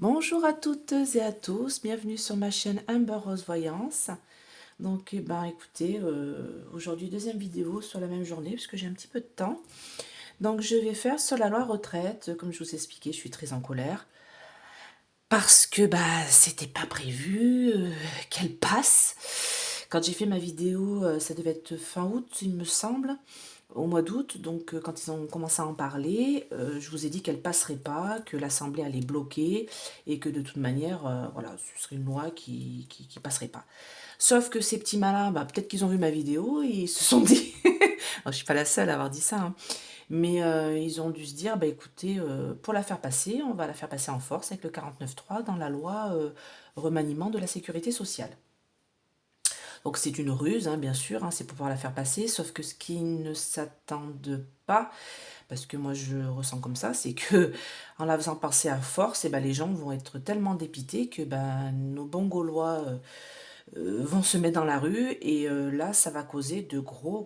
Bonjour à toutes et à tous, bienvenue sur ma chaîne Amber Rose Voyance. Donc, écoutez, aujourd'hui deuxième vidéo sur la même journée puisque j'ai un petit peu de temps. Donc, je vais faire sur la loi retraite. Comme je vous ai expliqué, je suis très en colère parce que c'était pas prévu qu'elle passe. Quand j'ai fait ma vidéo, ça devait être fin août, il me semble, au mois d'août. Donc, quand ils ont commencé à en parler, je vous ai dit qu'elle passerait pas, que l'Assemblée allait bloquer et que de toute manière, voilà, ce serait une loi qui passerait pas. Sauf que ces petits malins, peut-être qu'ils ont vu ma vidéo et ils se sont dit, alors, je suis pas la seule à avoir dit ça, hein, mais ils ont dû se dire, écoutez, pour la faire passer, on va la faire passer en force avec le 49.3 dans la loi remaniement de la sécurité sociale. Donc c'est une ruse, hein, bien sûr, hein, c'est pour pouvoir la faire passer, sauf que ce qu'ils ne s'attendent pas, parce que moi je ressens comme ça, c'est que en la faisant passer à force, les gens vont être tellement dépités que nos bons Gaulois vont se mettre dans la rue et là ça va causer de gros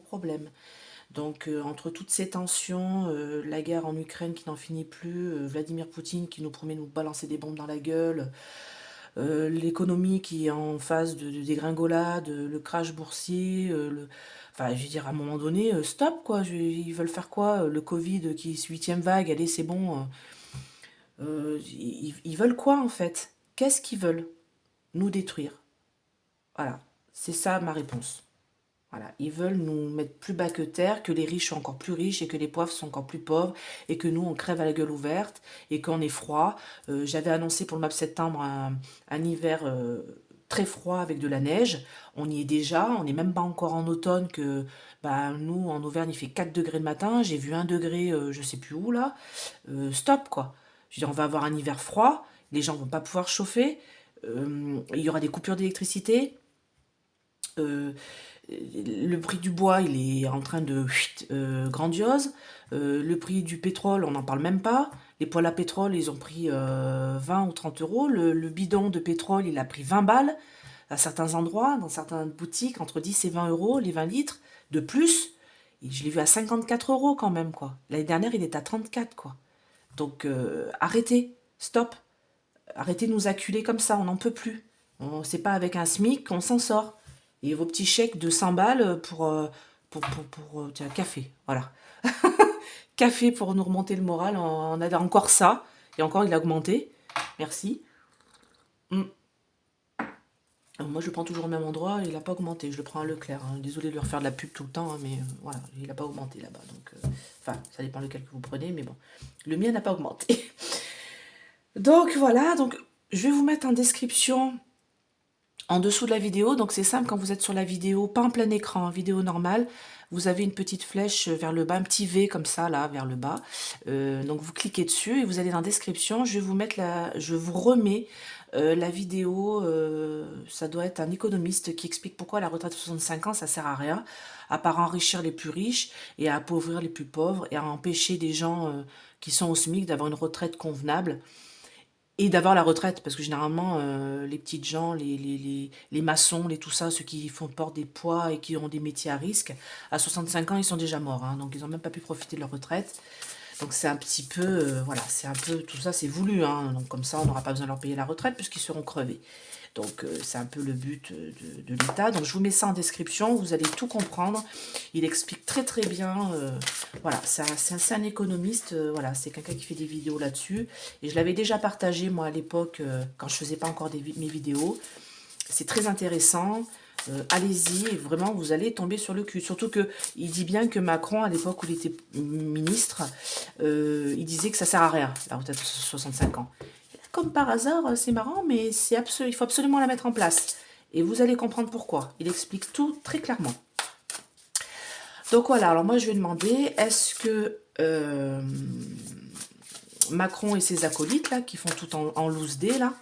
problèmes. Donc entre toutes ces tensions, la guerre en Ukraine qui n'en finit plus, Vladimir Poutine qui nous promet de nous balancer des bombes dans la gueule, l'économie qui est en phase de dégringolade, le crash boursier, enfin je veux dire à un moment donné, stop quoi, ils veulent faire quoi? Le Covid qui est huitième vague, allez c'est bon, ils veulent quoi en fait? Qu'est-ce qu'ils veulent? Nous détruire. Voilà, c'est ça ma réponse. Voilà, ils veulent nous mettre plus bas que terre, que les riches sont encore plus riches et que les pauvres sont encore plus pauvres et que nous on crève à la gueule ouverte et qu'on est froid. J'avais annoncé pour le mois de septembre un hiver très froid avec de la neige. On y est déjà, on n'est même pas encore en automne que nous en Auvergne il fait 4 degrés le matin, j'ai vu 1 degré je sais plus où là. Stop quoi. Je veux dire, on va avoir un hiver froid, les gens vont pas pouvoir chauffer, il y aura des coupures d'électricité. Euh, le prix du bois, il est en train de grandiose. Le prix du pétrole, on n'en parle même pas. Les poêles à pétrole, ils ont pris 20 ou 30 euros. Le bidon de pétrole, il a pris 20 balles à certains endroits, dans certaines boutiques, entre 10 et 20 euros, les 20 litres de plus. Et je l'ai vu à 54 euros quand même, quoi. L'année dernière, il était à 34, quoi. Donc, arrêtez, stop. Arrêtez de nous acculer comme ça, on n'en peut plus. C'est pas avec un SMIC qu'on s'en sort. Et vos petits chèques de 100 balles pour tiens, café, voilà. Café pour nous remonter le moral, on a encore ça. Et encore, il a augmenté. Merci. Alors, moi, je le prends toujours au même endroit, il n'a pas augmenté. Je le prends à Leclerc, hein. Désolée de lui refaire de la pub tout le temps, hein, mais voilà, il n'a pas augmenté là-bas. Donc, enfin, ça dépend lequel que vous prenez, mais bon. Le mien n'a pas augmenté. Donc, voilà. Donc, je vais vous mettre en description en dessous de la vidéo. Donc c'est simple, quand vous êtes sur la vidéo, pas en plein écran, en vidéo normale, vous avez une petite flèche vers le bas, un petit V comme ça là vers le bas. Donc vous cliquez dessus et vous allez dans la description. Je vous remets la vidéo. Ça doit être un économiste qui explique pourquoi la retraite de 65 ans ça sert à rien, à part enrichir les plus riches et à appauvrir les plus pauvres et à empêcher des gens qui sont au SMIC d'avoir une retraite convenable. Et d'avoir la retraite, parce que généralement, les petites gens, les maçons, les tout ça, ceux qui font porter des poids et qui ont des métiers à risque, à 65 ans, ils sont déjà morts, hein, donc ils n'ont même pas pu profiter de leur retraite. Donc c'est un petit peu, voilà, c'est un peu, tout ça c'est voulu, hein, donc comme ça on n'aura pas besoin de leur payer la retraite puisqu'ils seront crevés. Donc c'est un peu le but de l'État. Donc je vous mets ça en description, vous allez tout comprendre. Il explique très bien, voilà, c'est un économiste, voilà, c'est quelqu'un qui fait des vidéos là-dessus. Et je l'avais déjà partagé moi à l'époque, quand je faisais pas encore mes vidéos. C'est très intéressant. Allez-y, vraiment, vous allez tomber sur le cul. Surtout que il dit bien que Macron, à l'époque où il était ministre, il disait que ça sert à rien, la retraite de 65 ans. Et là, comme par hasard, c'est marrant, mais il faut absolument la mettre en place. Et vous allez comprendre pourquoi. Il explique tout très clairement. Donc voilà, alors moi je vais demander, est-ce que Macron et ses acolytes, là, qui font tout en loose day, là,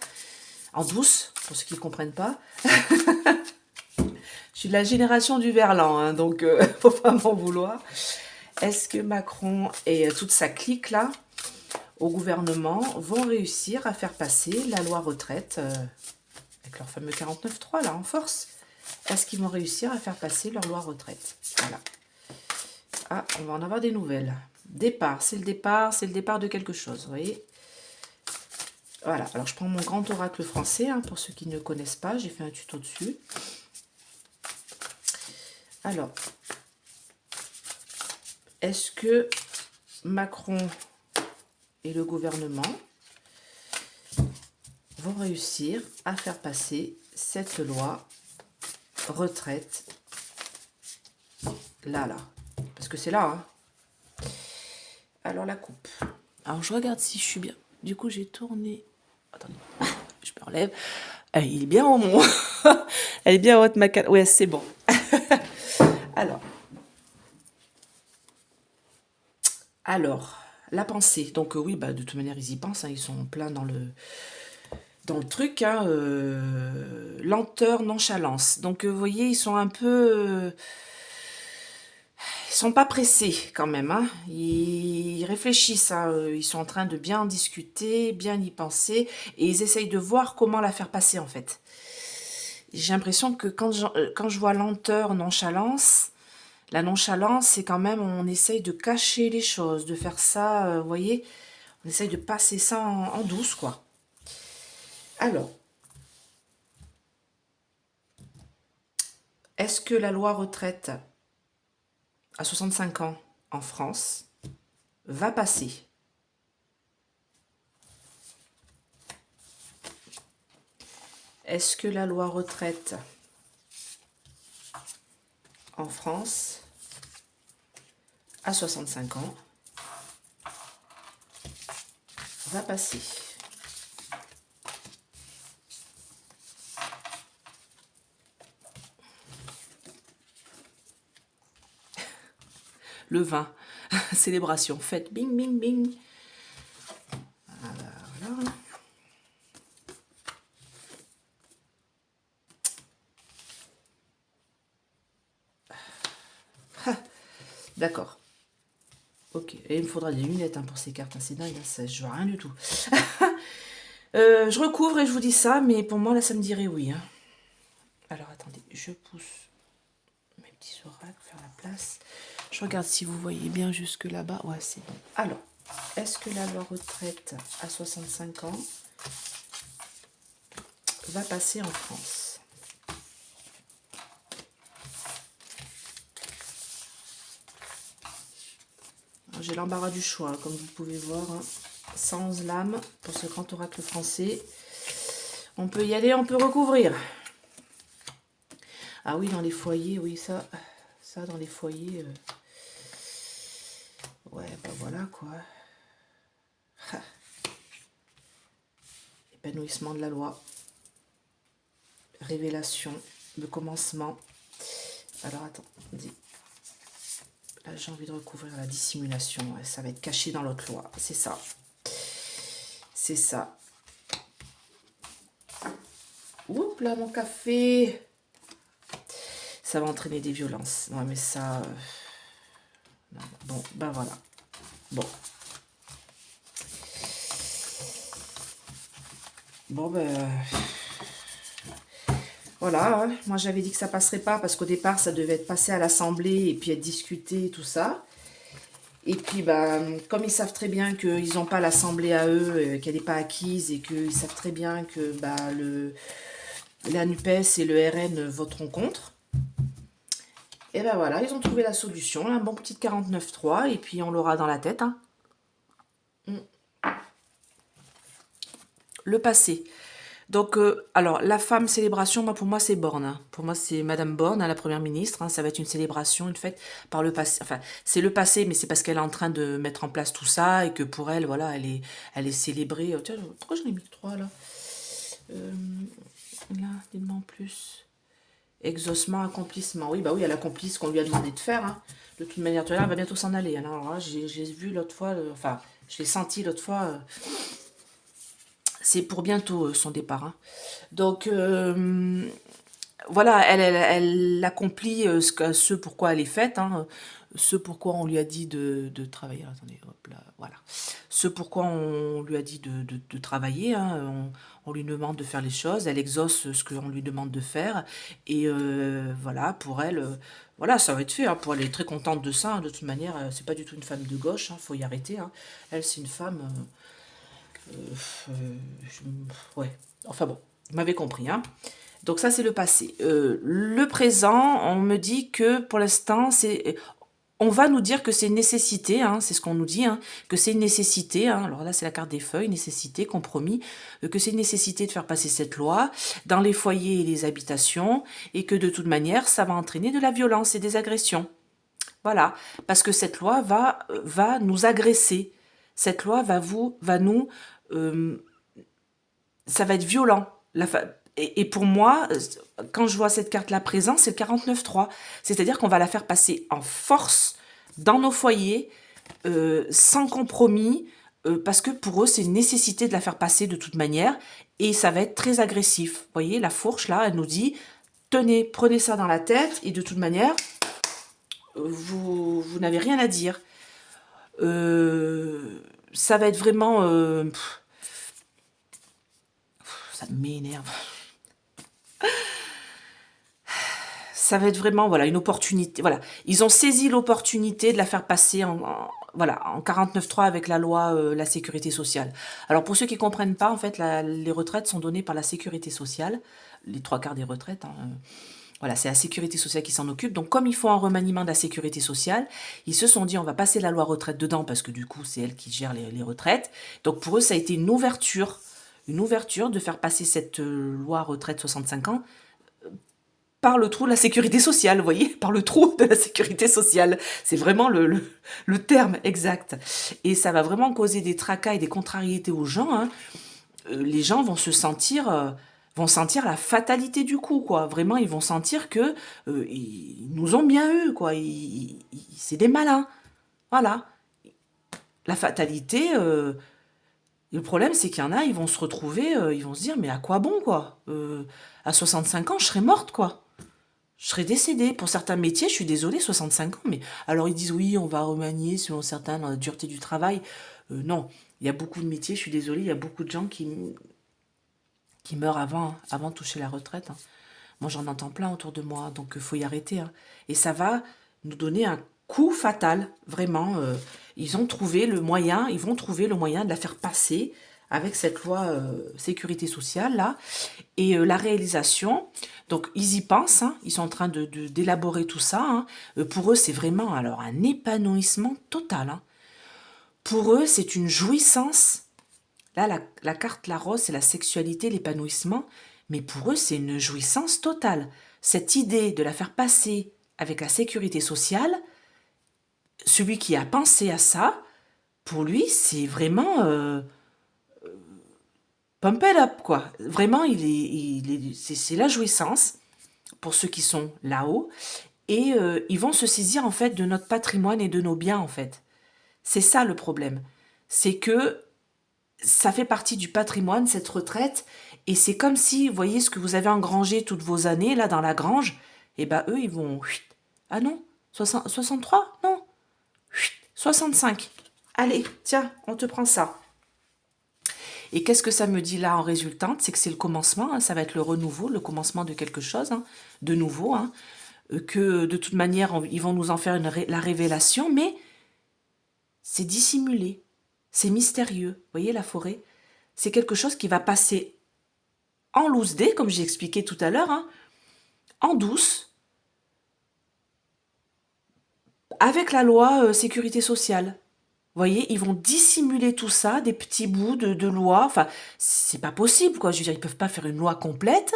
en douce, pour ceux qui ne comprennent pas, je suis de la génération du verlan, hein, donc faut pas m'en vouloir. Est-ce que Macron et toute sa clique là, au gouvernement, vont réussir à faire passer la loi retraite avec leur fameux 49.3 là en force? Est-ce qu'ils vont réussir à faire passer leur loi retraite? Voilà. Ah, on va en avoir des nouvelles. Départ, c'est le départ de quelque chose, vous voyez. Voilà, alors je prends mon grand oracle français, hein, pour ceux qui ne connaissent pas, j'ai fait un tuto dessus. Alors, est-ce que Macron et le gouvernement vont réussir à faire passer cette loi retraite là, parce que c'est là, hein. Alors, la coupe. Alors, je regarde si je suis bien. Du coup, j'ai tourné... Attendez, je me relève. Il est bien en mon... Elle est bien haute, ma canne. Ouais, c'est bon. Alors, la pensée. Donc, oui, bah, de toute manière, ils y pensent. Hein, ils sont plein dans le truc. Hein, lenteur, nonchalance. Donc, vous voyez, ils sont un peu... ils sont pas pressés quand même. Hein. Ils réfléchissent. Hein, ils sont en train de bien discuter, bien y penser. Et ils essayent de voir comment la faire passer, en fait. J'ai l'impression que quand je vois lenteur, nonchalance... La nonchalance, c'est quand même, on essaye de cacher les choses, de faire ça, vous voyez, on essaye de passer ça en douce, quoi. Alors, est-ce que la loi retraite à 65 ans en France va passer? Est-ce que la loi retraite en France à 65 ans va passer? Le vin, célébration, fête, bing, bing, bing. Voilà. D'accord. Ok, et il me faudra des lunettes, hein, pour ces cartes, hein, c'est dingue, hein, ça, je vois rien du tout. Je recouvre et je vous dis ça, mais pour moi, là, ça me dirait oui. Hein. Alors, attendez, je pousse mes petits oracles, faire la place. Je regarde si vous voyez bien jusque là-bas. Ouais, c'est bon. Alors, est-ce que la loi retraite à 65 ans va passer en France? J'ai l'embarras du choix, hein, comme vous pouvez voir. Hein. 111 lames pour ce grand oracle français. On peut y aller, on peut recouvrir. Ah oui, dans les foyers, oui, ça dans les foyers... Ouais, ben voilà, quoi. Ha. Épanouissement de la loi. Révélation, le commencement. Alors, attendez. Là, j'ai envie de recouvrir la dissimulation. Ouais, ça va être caché dans l'autre loi. C'est ça. C'est ça. Oups, là, mon café. Ça va entraîner des violences. Ouais, mais ça... Non, bon, ben voilà. Bon. Bon, ben... Voilà, hein. Moi j'avais dit que ça passerait pas parce qu'au départ ça devait être passé à l'Assemblée et puis être discuté et tout ça. Et puis bah, comme ils savent très bien qu'ils n'ont pas l'Assemblée à eux, qu'elle n'est pas acquise et qu'ils savent très bien que bah, la NUPES et le RN voteront contre, et ben voilà, ils ont trouvé la solution, un bon petit 49.3 et puis on l'aura dans la tête. Hein. Le passé. Donc, alors, la femme célébration, moi, pour moi, c'est Borne. Hein. Pour moi, c'est Madame Borne, hein, la Première ministre. Hein. Ça va être une célébration, une fête par le passé. Enfin, c'est le passé, mais c'est parce qu'elle est en train de mettre en place tout ça et que pour elle, voilà, elle est célébrée. Oh, tiens, pourquoi j'en ai mis que 3, là Là, dites-moi en plus. Exaucement, accomplissement. Oui, bah oui, elle accomplit ce qu'on lui a demandé de faire. Hein. De toute manière, elle va bientôt s'en aller. Alors là, j'ai vu l'autre fois, enfin, je l'ai senti l'autre fois... c'est pour bientôt son départ. Hein. Donc, voilà, elle accomplit ce pourquoi elle est faite, hein, ce pourquoi on lui a dit de travailler. Attendez, hop là, voilà. Ce pourquoi on lui a dit de travailler, hein, on lui demande de faire les choses, elle exauce ce qu'on lui demande de faire, et voilà, pour elle, voilà, ça va être fait, hein, pour elle est très contente de ça, hein, de toute manière, c'est pas du tout une femme de gauche, hein, faut y arrêter, hein. Elle, c'est une femme... ouais, enfin bon, vous m'avez compris, hein. Donc ça, c'est le passé. Le présent, on me dit que pour l'instant, on va nous dire que c'est une nécessité, hein, c'est ce qu'on nous dit, hein, que c'est une nécessité, hein, alors là c'est la carte des feuilles, nécessité, compromis, que c'est une nécessité de faire passer cette loi dans les foyers et les habitations, et que de toute manière ça va entraîner de la violence et des agressions. Voilà, parce que cette loi va nous agresser, cette loi va nous, euh, ça va être violent. Et pour moi, quand je vois cette carte-là présent, c'est le 49.3. C'est-à-dire qu'on va la faire passer en force dans nos foyers, sans compromis, parce que pour eux, c'est une nécessité de la faire passer de toute manière, et ça va être très agressif. Vous voyez, la fourche, là, elle nous dit, tenez, prenez ça dans la tête, et de toute manière, vous n'avez rien à dire. Ça va être vraiment... ça m'énerve. Ça va être vraiment, voilà, une opportunité. Voilà, ils ont saisi l'opportunité de la faire passer voilà, en 49.3 avec la loi la sécurité sociale. Alors pour ceux qui comprennent pas, en fait, les retraites sont données par la sécurité sociale, les 3/4 des retraites. Hein, voilà, c'est la sécurité sociale qui s'en occupe. Donc comme il faut un remaniement de la sécurité sociale, ils se sont dit on va passer la loi retraite dedans parce que du coup c'est elle qui gère les retraites. Donc pour eux ça a été une ouverture de faire passer cette loi retraite 65 ans par le trou de la sécurité sociale, vous voyez, par le trou de la sécurité sociale. C'est vraiment le terme exact. Et ça va vraiment causer des tracas et des contrariétés aux gens. Hein. Les gens vont sentir la fatalité du coup, quoi. Vraiment, ils vont sentir que ils nous ont bien eu, quoi. C'est des malins. Voilà. La fatalité, le problème, c'est qu'il y en a, ils vont se retrouver, ils vont se dire, mais à quoi bon, quoi à 65 ans, je serais morte, quoi. Je serais décédée. Pour certains métiers, je suis désolée, 65 ans, mais alors ils disent oui, on va remanier selon certains dans la dureté du travail. Non, il y a beaucoup de métiers, je suis désolée, il y a beaucoup de gens qui meurent avant de toucher la retraite. Hein. Moi, j'en entends plein autour de moi, donc il faut y arrêter. Hein. Et ça va nous donner un coup fatal, vraiment. Ils vont trouver le moyen de la faire passer avec cette loi sécurité sociale, là. Et la réalisation, donc ils y pensent, hein, ils sont en train d'élaborer tout ça. Hein. Pour eux, c'est vraiment alors un épanouissement total. Hein. Pour eux, c'est une jouissance. Là, la carte, la rose, c'est la sexualité, l'épanouissement. Mais pour eux, c'est une jouissance totale. Cette idée de la faire passer avec la sécurité sociale, celui qui a pensé à ça, pour lui, c'est vraiment pump it up, quoi. Vraiment, c'est la jouissance pour ceux qui sont là-haut. Et ils vont se saisir, en fait, de notre patrimoine et de nos biens, en fait. C'est ça le problème. C'est que ça fait partie du patrimoine, cette retraite, et c'est comme si, vous voyez, ce que vous avez engrangé toutes vos années, là, dans la grange, et ben eux, ils vont... Ah non, 63 Non, 65. Allez, tiens, on te prend ça. Et qu'est-ce que ça me dit là en résultante? C'est que c'est le commencement, hein, ça va être le renouveau, le commencement de quelque chose, hein, de nouveau, hein, que de toute manière, ils vont nous en faire la révélation, mais c'est dissimulé, c'est mystérieux. Vous voyez la forêt? C'est quelque chose qui va passer en loose day, comme j'ai expliqué tout à l'heure, hein, en douce, avec la loi sécurité sociale. Vous voyez, ils vont dissimuler tout ça, des petits bouts de loi. Enfin, c'est pas possible, quoi. Je veux dire, ils peuvent pas faire une loi complète,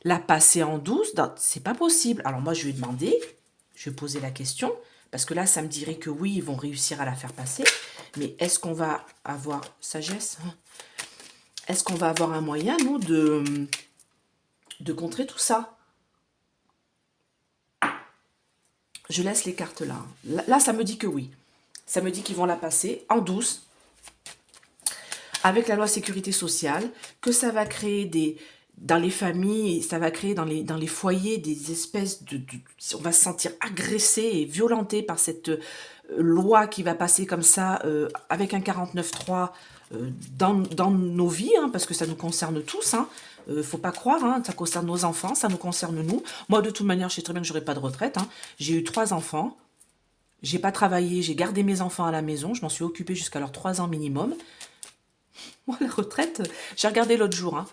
la passer en douce. C'est pas possible. Alors moi, je lui ai demandé, je lui ai posé la question, parce que là, ça me dirait que oui, ils vont réussir à la faire passer. Mais est-ce qu'on va avoir sagesse, hein? Est-ce qu'on va avoir un moyen, nous, de contrer tout ça? Je laisse les cartes là. Là, ça me dit que oui. Ça me dit qu'ils vont la passer en douce, avec la loi sécurité sociale, que ça va créer dans les familles, ça va créer dans les foyers des espèces on va se sentir agressé et violenté par cette loi qui va passer comme ça, avec un 49.3 dans nos vies, hein, parce que ça nous concerne tous, hein. Faut pas croire, hein, ça concerne nos enfants, ça nous concerne nous. Moi, de toute manière, je sais très bien que j'aurai pas de retraite. Hein. J'ai eu 3 enfants. J'ai pas travaillé, j'ai gardé mes enfants à la maison, je m'en suis occupée jusqu'à leurs 3 ans minimum. Moi, la retraite, j'ai regardé l'autre jour, hein.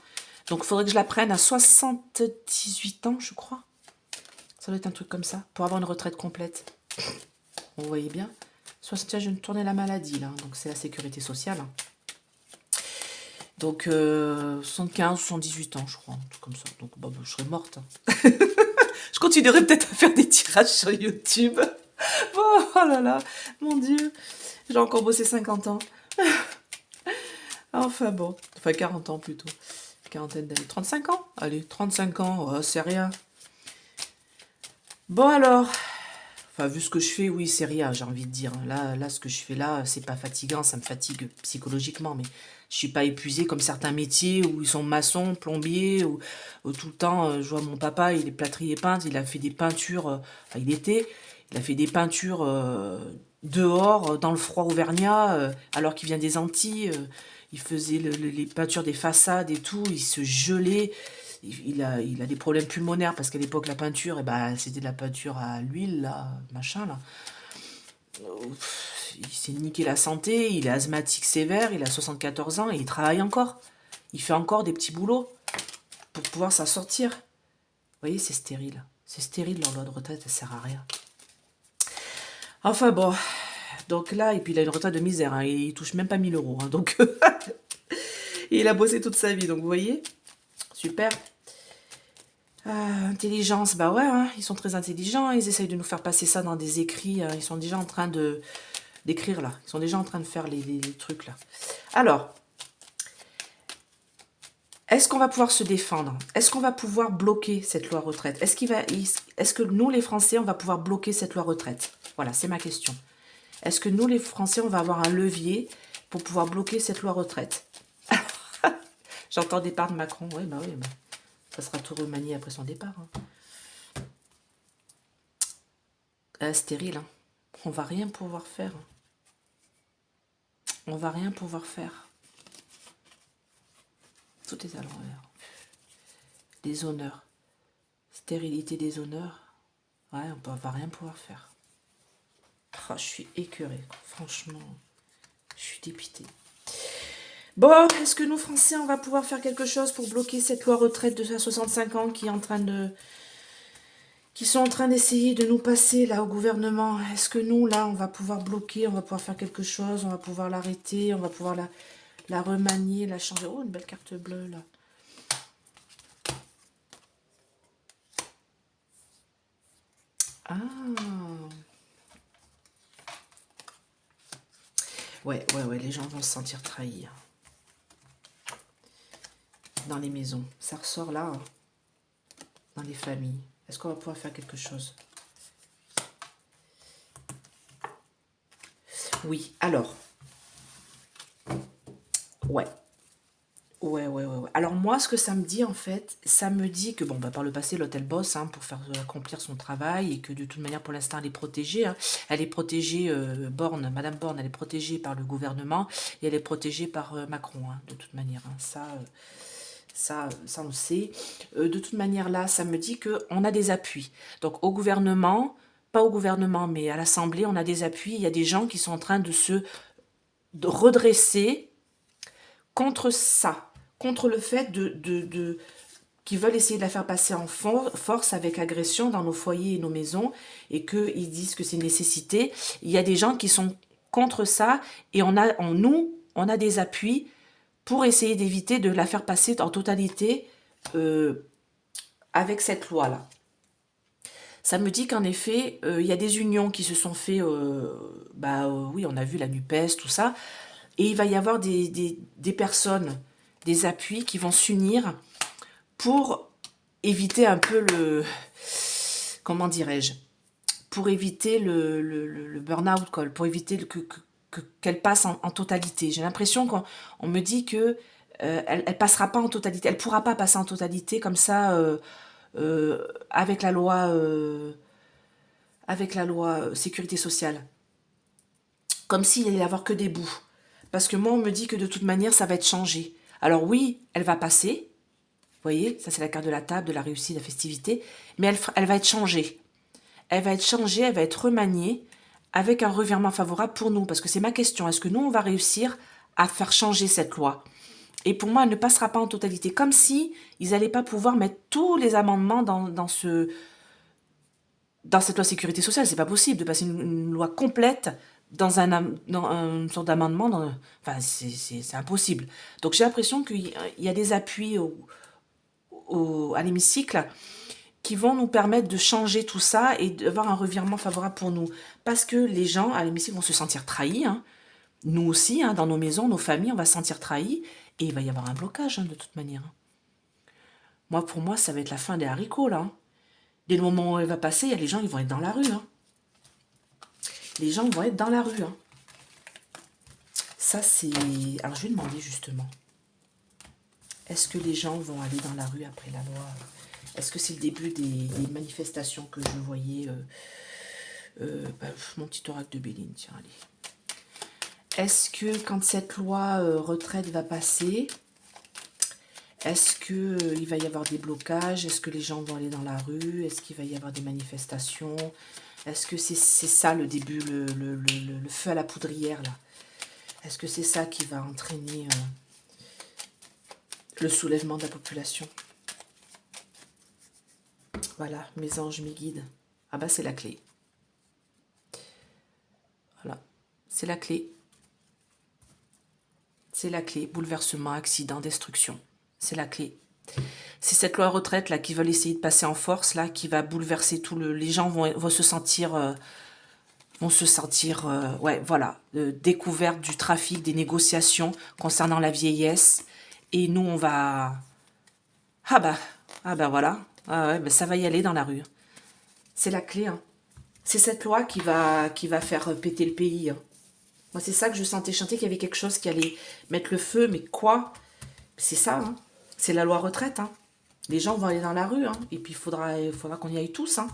Donc, il faudrait que je la prenne à 78 ans, je crois. Ça doit être un truc comme ça, pour avoir une retraite complète. Vous voyez bien. Tiens, je viens de tourner la maladie, là. Donc, c'est la sécurité sociale. Hein. Donc, 75, 78 ans, je crois. Un truc comme ça. Donc, bah, je serais morte. Hein. Je continuerai peut-être à faire des tirages sur YouTube. Oh, oh là là, mon Dieu. J'ai encore bossé 50 ans. Enfin bon. Enfin, 40 ans plutôt. Quarantaine d'années. 35 ans? Allez, 35 ans, oh, c'est rien. Bon alors, enfin vu ce que je fais, oui c'est rien, j'ai envie de dire. Là, ce que je fais là, c'est pas fatigant, ça me fatigue psychologiquement, mais je suis pas épuisée comme certains métiers où ils sont maçons, plombiers, où tout le temps, je vois mon papa, il est plâtrier peintre, il a fait des peintures, enfin il a fait des peintures dehors, dans le froid auvergnat, alors qu'il vient des Antilles, il faisait les peintures des façades et tout, il se gelait. Il a des problèmes pulmonaires parce qu'à l'époque, la peinture, eh ben, c'était de la peinture à l'huile, là, machin, là. Il s'est niqué la santé, il est asthmatique sévère, il a 74 ans et il travaille encore. Il fait encore des petits boulots pour pouvoir s'en sortir. Vous voyez, c'est stérile. C'est stérile, leur loi de retraite, elle sert à rien. Enfin bon, donc là, et puis il a une retraite de misère, hein, il touche même pas 1000 euros. Hein, donc, il a bossé toute sa vie, donc vous voyez, super. Intelligence, bah ouais, hein, ils sont très intelligents, ils essayent de nous faire passer ça dans des écrits, ils sont déjà en train d'écrire là, ils sont déjà en train de faire les trucs là. Alors, est-ce qu'on va pouvoir se défendre? Est-ce qu'on va pouvoir bloquer cette loi retraite? Est-ce que nous les Français, on va pouvoir bloquer cette loi retraite? Voilà, c'est ma question. Est-ce que nous les Français, on va avoir un levier pour pouvoir bloquer cette loi retraite? J'entends départ de Macron, oui, bah oui, bah. Ça sera tout remanié après son départ. Hein. Stérile. Hein. On va rien pouvoir faire. On va rien pouvoir faire. Tout est à l'envers. Les honneurs. Stérilité des honneurs. Ouais, on va rien pouvoir faire. Oh, je suis écœurée. Franchement, je suis dépitée. Bon, est-ce que nous, Français, on va pouvoir faire quelque chose pour bloquer cette loi retraite de 65 ans qui est en train de... qui sont en train d'essayer de nous passer là au gouvernement? Est-ce que nous, là, on va pouvoir bloquer, on va pouvoir faire quelque chose, on va pouvoir l'arrêter, on va pouvoir la remanier, la changer? Oh, une belle carte bleue, là. Ah. Ouais, les gens vont se sentir trahis. Dans les maisons. Ça ressort là, hein, dans les familles. Est-ce qu'on va pouvoir faire quelque chose? Oui, alors. Ouais. Alors moi, ce que ça me dit, en fait, ça me dit que, bon, bah, par le passé, l'hôtel bosse hein, pour faire accomplir son travail et que de toute manière, pour l'instant, elle est protégée. Hein. Elle est protégée, Borne, Madame Borne, elle est protégée par le gouvernement et elle est protégée par Macron, hein, de toute manière. Hein. Ça, on le sait. De toute manière, là, ça me dit qu'on a des appuis. Donc, au gouvernement, pas au gouvernement, mais à l'Assemblée, on a des appuis. Il y a des gens qui sont en train de de redresser contre ça, contre le fait qu'ils veulent essayer de la faire passer en force avec agression dans nos foyers et nos maisons, et qu'ils disent que c'est une nécessité. Il y a des gens qui sont contre ça, et on a des appuis pour essayer d'éviter de la faire passer en totalité avec cette loi-là. Ça me dit qu'en effet, il y a des unions qui se sont fait, oui, on a vu la NUPES, tout ça, et il va y avoir des personnes, des appuis qui vont s'unir pour éviter un peu comment dirais-je, pour éviter le burn-out, pour éviter qu'elle passe en totalité. J'ai l'impression qu'on me dit que elle passera pas en totalité, elle pourra pas passer en totalité comme ça avec la loi sécurité sociale. Comme s'il allait y avoir que des bouts. Parce que moi, on me dit que de toute manière, ça va être changé. Alors oui, elle va passer. Vous voyez, ça c'est la carte de la table, de la réussite, de la festivité. Mais elle va être changée. Elle va être changée, elle va être remaniée avec un revirement favorable pour nous. Parce que c'est ma question. Est-ce que nous, on va réussir à faire changer cette loi. Et pour moi, elle ne passera pas en totalité. Comme si ils n'allaient pas pouvoir mettre tous les amendements dans cette loi sécurité sociale. C'est pas possible de passer une loi complète dans une sorte d'amendement. Enfin, c'est impossible. Donc j'ai l'impression qu'il y a des appuis à l'hémicycle qui vont nous permettre de changer tout ça et d'avoir un revirement favorable pour nous. Parce que les gens à l'hémicycle vont se sentir trahis. Hein. Nous aussi, hein, dans nos maisons, nos familles, on va se sentir trahis. Et il va y avoir un blocage, hein, de toute manière. Moi, pour moi, ça va être la fin des haricots, là. Hein. Dès le moment où elle va passer, il y a les gens, ils vont être dans la rue. Hein. Les gens vont être dans la rue. Hein. Ça, c'est... Alors, je vais demander, justement. Est-ce que les gens vont aller dans la rue après la loi? Est-ce que c'est le début des manifestations que je voyais mon petit oracle de Béline, tiens, allez. Est-ce que quand cette loi retraite va passer, est-ce qu'il va y avoir des blocages? Est-ce que les gens vont aller dans la rue? Est-ce qu'il va y avoir des manifestations? Est-ce que c'est ça le début, le feu à la poudrière, là? Est-ce que c'est ça qui va entraîner le soulèvement de la population? Voilà, mes anges, mes guides. Ah bah c'est la clé. Voilà, c'est la clé. C'est la clé. Bouleversement, accident, destruction. C'est la clé. C'est cette loi retraite là qui veulent essayer de passer en force là, qui va bouleverser tout le. Les gens vont se sentir, ouais, voilà, découverte du trafic, des négociations concernant la vieillesse. Et nous, on va. Ah bah voilà. Ah ouais, bah ça va y aller dans la rue. C'est la clé. Hein. C'est cette loi qui va faire péter le pays. Hein. Moi, c'est ça que je sentais chanter, qu'il y avait quelque chose qui allait mettre le feu. Mais quoi? C'est ça. Hein. C'est la loi retraite. Hein. Les gens vont aller dans la rue. Hein. Et puis, il faudra qu'on y aille tous. Hein.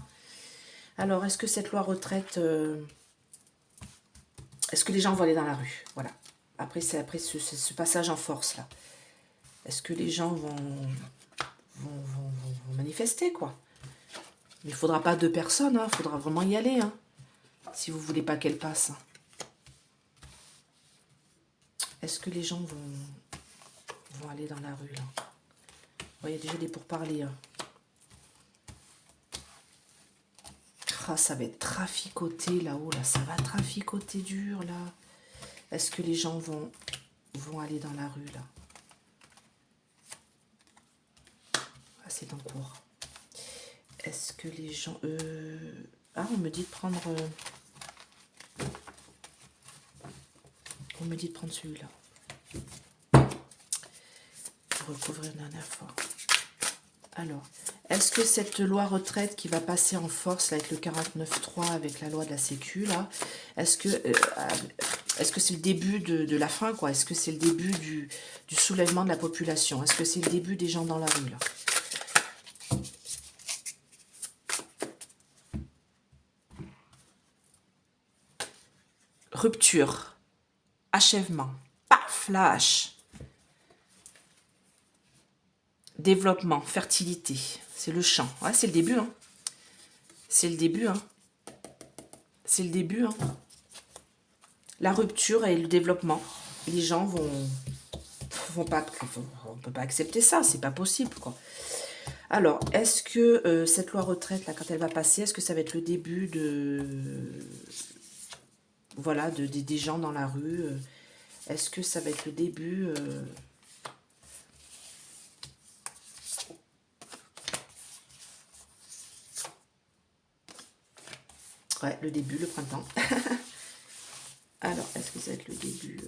Alors, est-ce que cette loi retraite... Est-ce que les gens vont aller dans la rue? Voilà. Après ce passage en force, là. Est-ce que les gens vont manifester, quoi? Mais il ne faudra pas 2 personnes, hein. Il faudra vraiment y aller, hein. Si vous ne voulez pas qu'elle passe. Est-ce que les gens vont aller dans la rue, là? Il y a déjà des pourparlers, hein. Ah, ça va être traficoté là-haut, là. Ça va traficoter dur, là. Est-ce que les gens vont aller dans la rue, là? Ah, c'est en cours. Est-ce que les gens... Ah, on me dit de prendre... On me dit de prendre celui-là. Pour recouvrir une dernière fois. Alors, est-ce que cette loi retraite qui va passer en force là, avec le 49.3, avec la loi de la Sécu, là, est-ce que c'est le début de la fin, quoi? Est-ce que c'est le début du soulèvement de la population? Est-ce que c'est le début des gens dans la rue, là? Rupture, achèvement, paf, lâche. Développement, fertilité, c'est le champ. Ouais, c'est le début, hein. C'est le début, hein. C'est le début, hein. La rupture et le développement. Les gens vont pas... On peut pas accepter ça, c'est pas possible, quoi. Alors, est-ce que cette loi retraite, là, quand elle va passer, est-ce que ça va être le début voilà, des gens dans la rue? Est-ce que ça va être le début... Ouais, le début, le printemps. Alors, est-ce que ça va être le début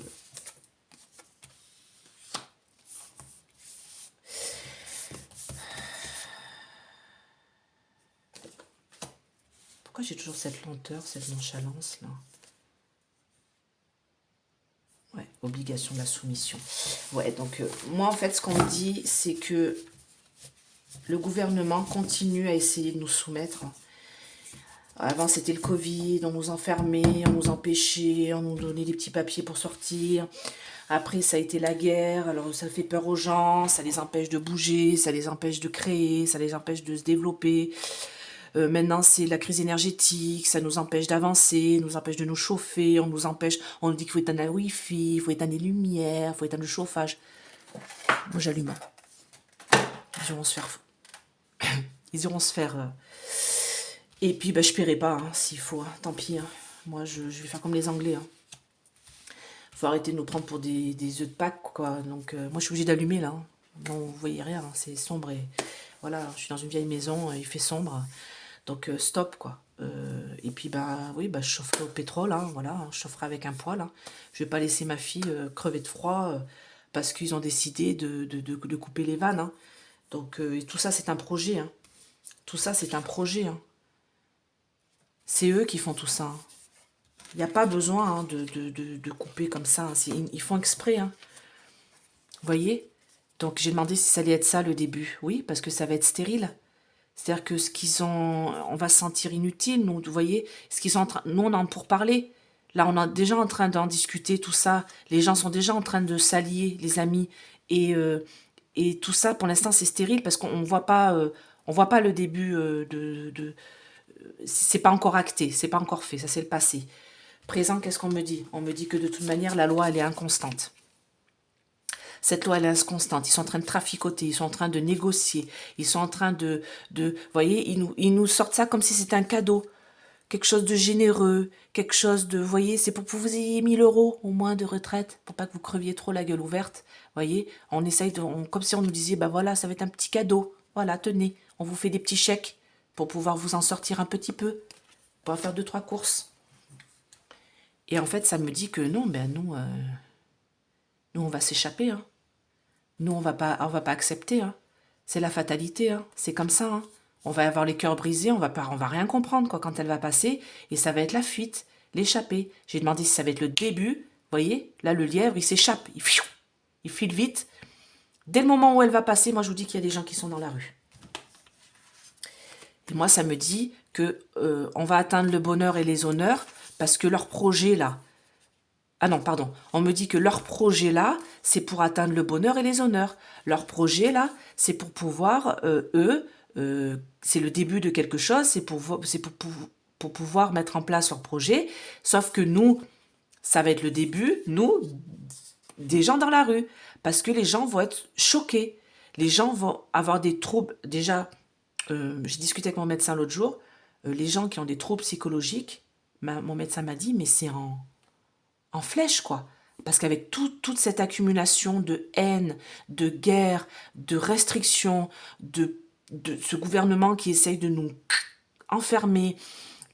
Pourquoi j'ai toujours cette lenteur, cette nonchalance, là? Ouais, obligation de la soumission. Ouais, donc, moi, en fait, ce qu'on me dit, c'est que le gouvernement continue à essayer de nous soumettre. Avant, c'était le Covid, on nous enfermait, on nous empêchait, on nous donnait des petits papiers pour sortir. Après, ça a été la guerre, alors ça fait peur aux gens, ça les empêche de bouger, ça les empêche de créer, ça les empêche de se développer. Maintenant, c'est la crise énergétique, ça nous empêche d'avancer, nous empêche de nous chauffer, on nous dit qu'il faut éteindre la Wi-Fi, il faut éteindre les lumières, il faut éteindre le chauffage. Moi, j'allume. Ils iront se faire... Ils iront se faire... Et puis, je paierai pas, hein, s'il faut. Hein. Tant pis. Hein. Moi, je vais faire comme les Anglais. Hein. Faut arrêter de nous prendre pour des œufs de Pâques, quoi. Donc, moi, je suis obligée d'allumer, là. Hein. Non, vous voyez rien, hein. C'est sombre. Et voilà, je suis dans une vieille maison, il fait sombre. Donc, stop, quoi. Et puis, oui, je chaufferai au pétrole, hein, voilà. Hein, je chaufferai avec un poêle. Hein. Je vais pas laisser ma fille crever de froid parce qu'ils ont décidé de couper les vannes. Hein. Donc, tout ça, c'est un projet. Hein. Tout ça, c'est un projet. Hein. C'est eux qui font tout ça. Hein. Il n'y a pas besoin hein, de couper comme ça. Hein. Ils font exprès. Hein. Vous voyez? Donc, j'ai demandé si ça allait être ça le début. Oui, parce que ça va être stérile. C'est-à-dire que ce qu'ils ont... On va se sentir inutile, nous, vous voyez? Ce qu'ils sont en train... Nous, on en pour parler. Là, on est déjà en train d'en discuter, tout ça. Les gens sont déjà en train de s'allier, les amis. Et tout ça, pour l'instant, c'est stérile parce qu'on voit pas le début c'est pas encore acté, c'est pas encore fait, ça c'est le passé. Présent, qu'est-ce qu'on me dit? On me dit que de toute manière, la loi, elle est inconstante. Cette loi, elle est inconstante. Ils sont en train de traficoter, ils sont en train de négocier, ils sont en train vous voyez, ils nous sortent ça comme si c'était un cadeau. Quelque chose de généreux, quelque chose de, vous voyez, c'est pour que vous ayez 1 000 € au moins de retraite, pour pas que vous creviez trop la gueule ouverte. Vous voyez, on essaye comme si on nous disait, voilà, ça va être un petit cadeau. Voilà, tenez, on vous fait des petits chèques pour pouvoir vous en sortir un petit peu, pour faire 2-3 courses. Et en fait, ça me dit que non, nous on va s'échapper. Hein. Nous, on va pas accepter. Hein. C'est la fatalité. Hein. C'est comme ça. Hein. On va avoir les cœurs brisés. On va rien comprendre quoi, quand elle va passer. Et ça va être la fuite, l'échapper. J'ai demandé si ça va être le début. Vous voyez, là, le lièvre, il s'échappe. Il file vite. Dès le moment où elle va passer, moi, je vous dis qu'il y a des gens qui sont dans la rue. Et moi, ça me dit que on va atteindre le bonheur et les honneurs parce que leur projet, là... Ah non, pardon. On me dit que leur projet, là, c'est pour atteindre le bonheur et les honneurs. Leur projet, là, c'est pour pouvoir, c'est le début de quelque chose, c'est pour pouvoir mettre en place leur projet. Sauf que nous, ça va être le début, nous, des gens dans la rue. Parce que les gens vont être choqués. Les gens vont avoir des troubles. Déjà, j'ai discuté avec mon médecin l'autre jour. Les gens qui ont des troubles psychologiques, mon médecin m'a dit, mais c'est en flèche, quoi. Parce qu'avec toute cette accumulation de haine, de guerre, de restrictions, de ce gouvernement qui essaye de nous enfermer,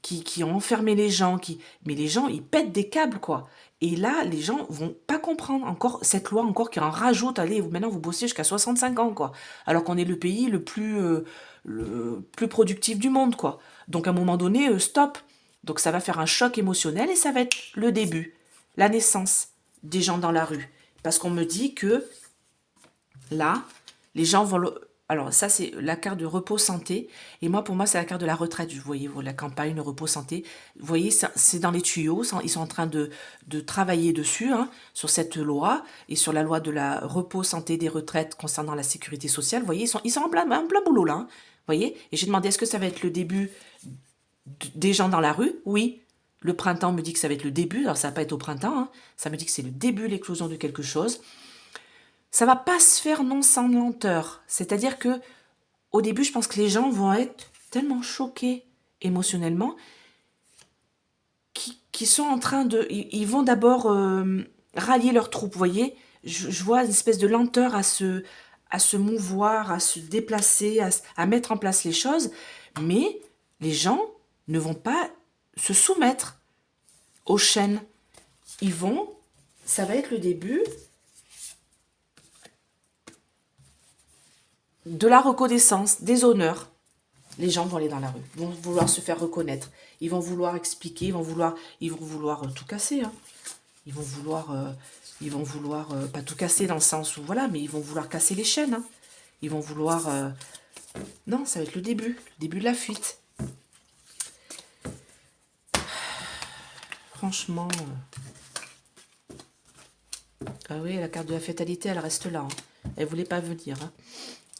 qui ont enfermé les gens, mais les gens, ils pètent des câbles, quoi. Et là, les gens vont pas comprendre encore cette loi encore qui en rajoute. Allez, maintenant, vous bossez jusqu'à 65 ans, quoi. Alors qu'on est le pays le plus productif du monde, quoi. Donc, à un moment donné, stop. Donc, ça va faire un choc émotionnel et ça va être le début. La naissance des gens dans la rue. Parce qu'on me dit que là, les gens vont... Alors ça, c'est la carte de repos santé. Et moi, pour moi, c'est la carte de la retraite. Vous voyez, la campagne, le repos santé. Vous voyez, c'est dans les tuyaux. Ils sont en train de travailler dessus, hein, sur cette loi et sur la loi de la repos santé des retraites concernant la sécurité sociale. Vous voyez, ils sont en plein boulot là. Hein, vous voyez. Et j'ai demandé, est-ce que ça va être le début des gens dans la rue? Oui. Le printemps me dit que ça va être le début, alors ça va pas être au printemps, hein. Ça me dit que c'est le début, l'éclosion de quelque chose. Ça va pas se faire non sans lenteur. C'est-à-dire que au début, je pense que les gens vont être tellement choqués émotionnellement qu'ils sont en train de... Ils vont d'abord rallier leurs troupes, vous voyez. Je vois une espèce de lenteur à se mouvoir, à se déplacer, à mettre en place les choses. Mais les gens ne vont pas se soumettre aux chaînes. Ça va être le début de la reconnaissance, des honneurs. Les gens vont aller dans la rue, vont vouloir se faire reconnaître, ils vont vouloir expliquer, ils vont vouloir tout casser. Hein. Ils vont vouloir pas tout casser dans le sens où voilà, mais ils vont vouloir casser les chaînes. Hein. Ils vont vouloir... Non, ça va être le début de la fuite. Franchement... Ah oui, la carte de la fatalité, elle reste là. Hein. Elle voulait pas venir. Hein.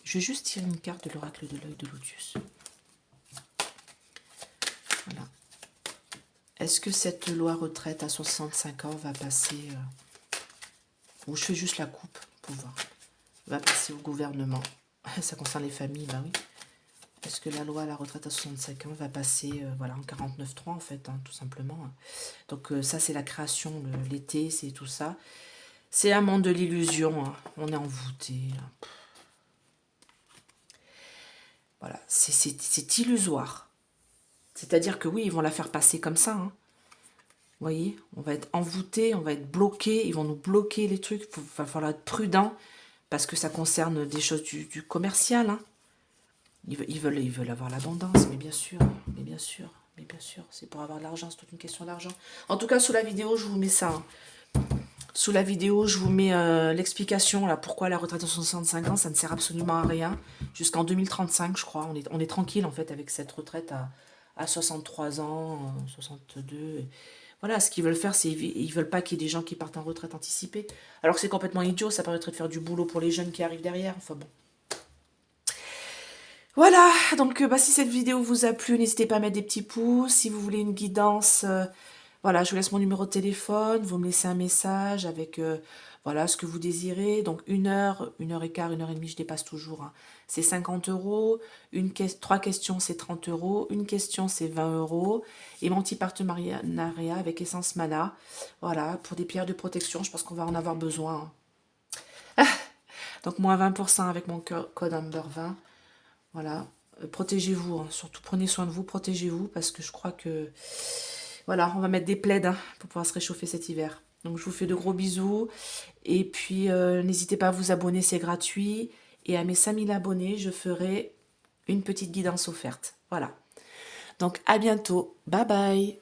Je vais juste tirer une carte de l'oracle de l'œil de Lotus. Voilà. Est-ce que cette loi retraite à 65 ans va passer... ou je fais juste la coupe pour voir. Va passer au gouvernement. Ça concerne les familles, bah oui. Est-ce que la loi à la retraite à 65 ans va passer voilà, en 49.3 en fait, hein, tout simplement. Donc ça c'est la création, l'été, c'est tout ça. C'est un monde de l'illusion, hein. On est envoûté. Voilà, c'est illusoire. C'est-à-dire que oui, ils vont la faire passer comme ça. Hein. Vous voyez, on va être envoûté, on va être bloqué, ils vont nous bloquer les trucs. Il va falloir être prudent parce que ça concerne des choses du commercial. Hein. Ils veulent avoir l'abondance, mais bien sûr, mais bien sûr, mais bien sûr, c'est pour avoir de l'argent, c'est toute une question d'argent. En tout cas, sous la vidéo, je vous mets ça. Hein. Sous la vidéo, je vous mets l'explication, là, pourquoi la retraite à 65 ans, ça ne sert absolument à rien. Jusqu'en 2035, je crois. On est tranquille, en fait, avec cette retraite à 63 ans, 62. Voilà, ce qu'ils veulent faire, c'est ils veulent pas qu'il y ait des gens qui partent en retraite anticipée. Alors que c'est complètement idiot, ça permettrait de faire du boulot pour les jeunes qui arrivent derrière. Enfin bon. Voilà, donc bah, si cette vidéo vous a plu, n'hésitez pas à mettre des petits pouces. Si vous voulez une guidance, voilà, je vous laisse mon numéro de téléphone. Vous me laissez un message avec voilà, ce que vous désirez. Donc 1 heure, 1 heure et quart, 1 heure et demie, je dépasse toujours. Hein. C'est 50 €. 3 questions, c'est 30 €. Une question, c'est 20 €. Et mon petit partenariat avec Essence Mana. Voilà, pour des pierres de protection, je pense qu'on va en avoir besoin. Hein. Donc moins 20% avec mon code Amber20. Voilà, protégez-vous, hein. Surtout prenez soin de vous, protégez-vous, parce que je crois que, voilà, on va mettre des plaids hein, pour pouvoir se réchauffer cet hiver. Donc je vous fais de gros bisous, et puis n'hésitez pas à vous abonner, c'est gratuit, et à mes 5000 abonnés, je ferai une petite guidance offerte. Voilà, donc à bientôt, bye bye.